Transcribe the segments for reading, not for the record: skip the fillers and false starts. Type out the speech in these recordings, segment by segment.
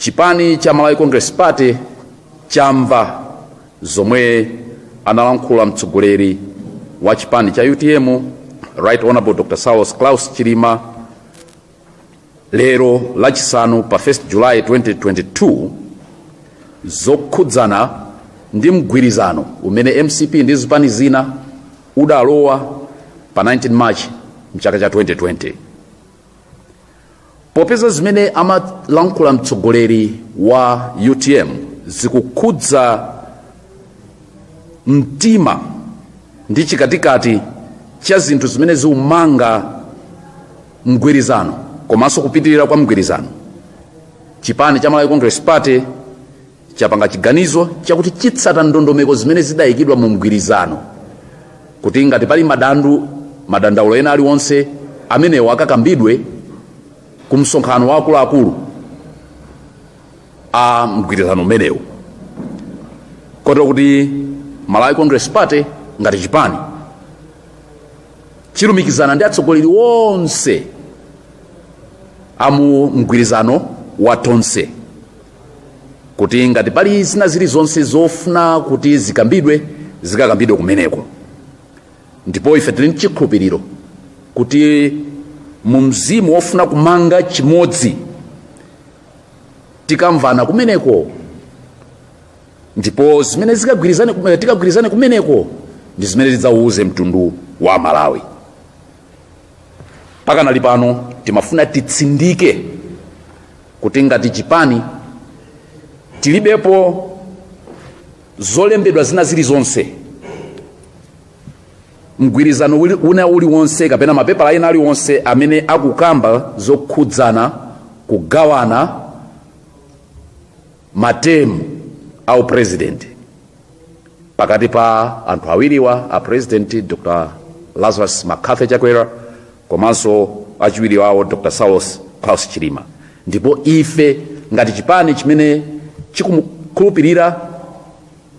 Chipani cha Malawi Congress Party chamva zomwe analankhula mtsogoleri wa chipani cha UTM Right Honorable Dr. Saulos Chilima lero lachisanu pa 1 July 2022 zokhudzana ndi mgwirizano umene MCP ndi zipani zina udalowa pa 19 March mchaka cha 2020. Popeza zimene amalankhula mtsogoleri wa UTM zikukhudza mtima ndi chikatikati cha zinthu zimene ziumanga mgwirizano komanso kupitirira kwa mgwirizano, chipani cha Malawi Congress Party chapanga chiganizo chakuti chitsata ndondomeko zimene zidayikidwa mu mgwirizano, kuti ngati pali madandaulo ena aliwonse amenewo akakambidwe ku msonkhano wa akuluakulu a mgwirizano umenewo, kotero kuti Malawi Congress Party ngati chipani chilumikizana ndi atsogoleri wonse amu mgwirizano wa tonse kuti ngati pali zina zilizonse zofuna kuti zikakambidwe kumeneko. Ndipo ife tili nchikhulupiriro kuti mu mzimu wofuna kumanga chimodzi tikamvana kumeneko, ndipo zimene tikagwirizane kumeneko ndi zimene zidzauze mtundu wa Malawi. Pakanali pano timafuna titsindike kuti ngati chipani tilibepo zolembedwa zina zilizonse mgwirizano una uliwonse kapena mapepala ena aliwonse amene akukamba zokhudzana kugawana matemu au president pakati pa anthu awiriwa a president Dr. Lazarus Makhafe Chakwera komanso achiwiri wawo Dr. Saulos Chilima. Ndipo ife ngati chipani chimene chikukhulupirira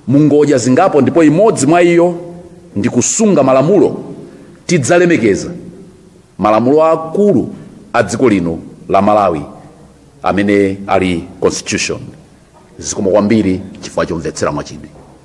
mungoja zingapo ndipo imodzi mwa iyo ndi kusunga malamulo, tidzalemekeza malamulo akulu a dziko lino la Malawi amene ali constitution. Zikomo kwambiri chifukwa chomvetsera mwachidwi.